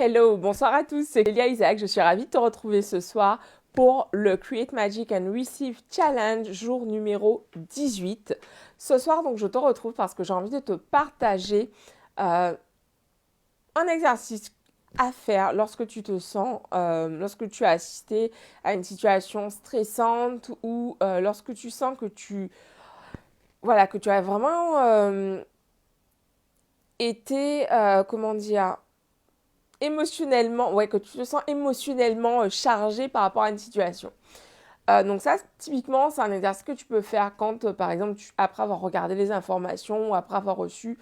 Hello, bonsoir à tous, c'est Léa Isaac. Je suis ravie de te retrouver ce soir pour le Create Magic and Receive Challenge, jour numéro 18. Ce soir, donc, je te retrouve parce que j'ai envie de te partager un exercice à faire lorsque tu te sens, lorsque tu as assisté à une situation stressante ou lorsque tu sens que que tu as vraiment été, comment dire, émotionnellement, ouais, que tu te sens émotionnellement chargé par rapport à une situation. Donc ça, typiquement, c'est un exercice que tu peux faire quand, par exemple, après avoir regardé les informations ou après avoir reçu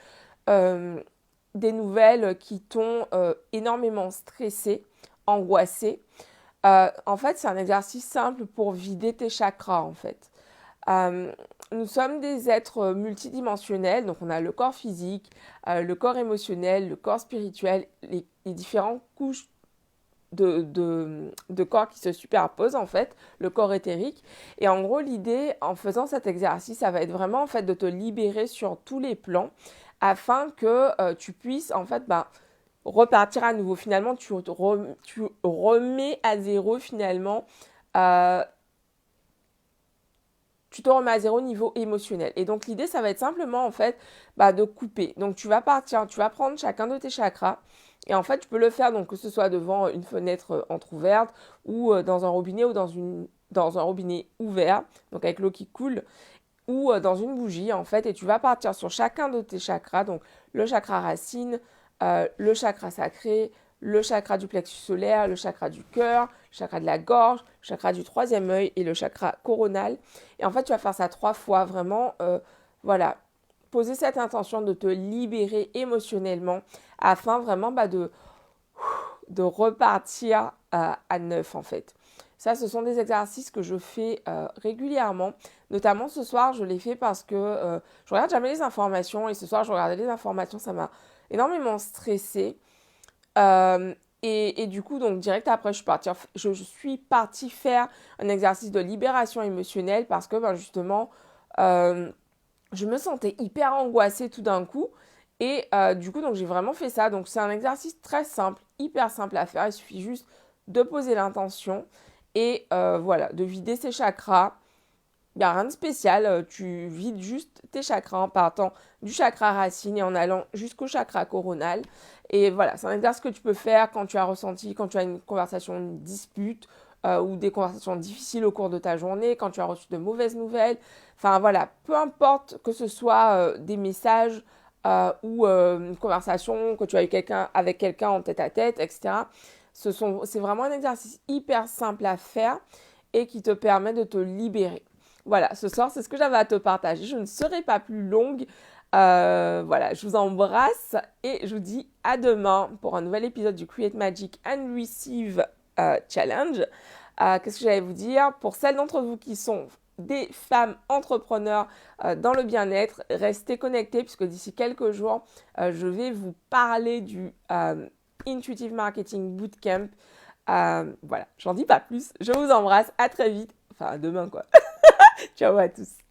euh, des nouvelles qui t'ont énormément stressé, angoissé. En fait, c'est un exercice simple pour vider tes chakras, en fait. Euh, Nous sommes des êtres multidimensionnels, donc on a le corps physique, le corps émotionnel, le corps spirituel, les différentes couches de corps qui se superposent en fait, le corps éthérique. Et en gros, l'idée en faisant cet exercice, ça va être vraiment en fait de te libérer sur tous les plans afin que tu puisses en fait repartir à nouveau. Finalement, tu remets à zéro finalement euh, tu te remets à zéro niveau émotionnel. Et donc l'idée, ça va être simplement en fait de couper. Donc tu vas partir, tu vas prendre chacun de tes chakras. Et en fait, tu peux le faire donc que ce soit devant une fenêtre entrouverte ou dans un robinet ou dans un robinet ouvert, donc avec l'eau qui coule, ou dans une bougie en fait. Et tu vas partir sur chacun de tes chakras, donc le chakra racine, le chakra sacré, le chakra du plexus solaire, le chakra du cœur, le chakra de la gorge, le chakra du troisième œil et le chakra coronal. Et en fait, tu vas faire ça 3 fois, vraiment, voilà, poser cette intention de te libérer émotionnellement afin vraiment de repartir à neuf, en fait. Ça, ce sont des exercices que je fais régulièrement. Notamment ce soir, je l'ai fait parce que je regarde jamais les informations. Et ce soir, je regardais les informations. Ça m'a énormément stressée. Et du coup, donc direct après, je suis partie faire un exercice de libération émotionnelle parce que justement, euh, je me sentais hyper angoissée tout d'un coup. Et du coup, donc j'ai vraiment fait ça. Donc c'est un exercice très simple, hyper simple à faire. Il suffit juste de poser l'intention et voilà, de vider ses chakras. Il n'y a rien de spécial, tu vides juste tes chakras en partant du chakra racine et en allant jusqu'au chakra coronal. Et voilà, c'est un exercice que tu peux faire quand tu as ressenti, quand tu as une conversation, une dispute ou des conversations difficiles au cours de ta journée, quand tu as reçu de mauvaises nouvelles. Enfin voilà, peu importe que ce soit des messages ou une conversation que tu as eu avec quelqu'un en tête à tête, etc. C'est vraiment un exercice hyper simple à faire et qui te permet de te libérer. Voilà, ce soir, c'est ce que j'avais à te partager. Je ne serai pas plus longue. Voilà, je vous embrasse et je vous dis à demain pour un nouvel épisode du Create Magic and Receive Challenge. Qu'est-ce que j'allais vous dire? Pour celles d'entre vous qui sont des femmes entrepreneurs dans le bien-être, restez connectés puisque d'ici quelques jours, je vais vous parler du Intuitive Marketing Bootcamp. Voilà, j'en dis pas plus. Je vous embrasse. À très vite. Enfin, à demain, quoi. Ciao à tous.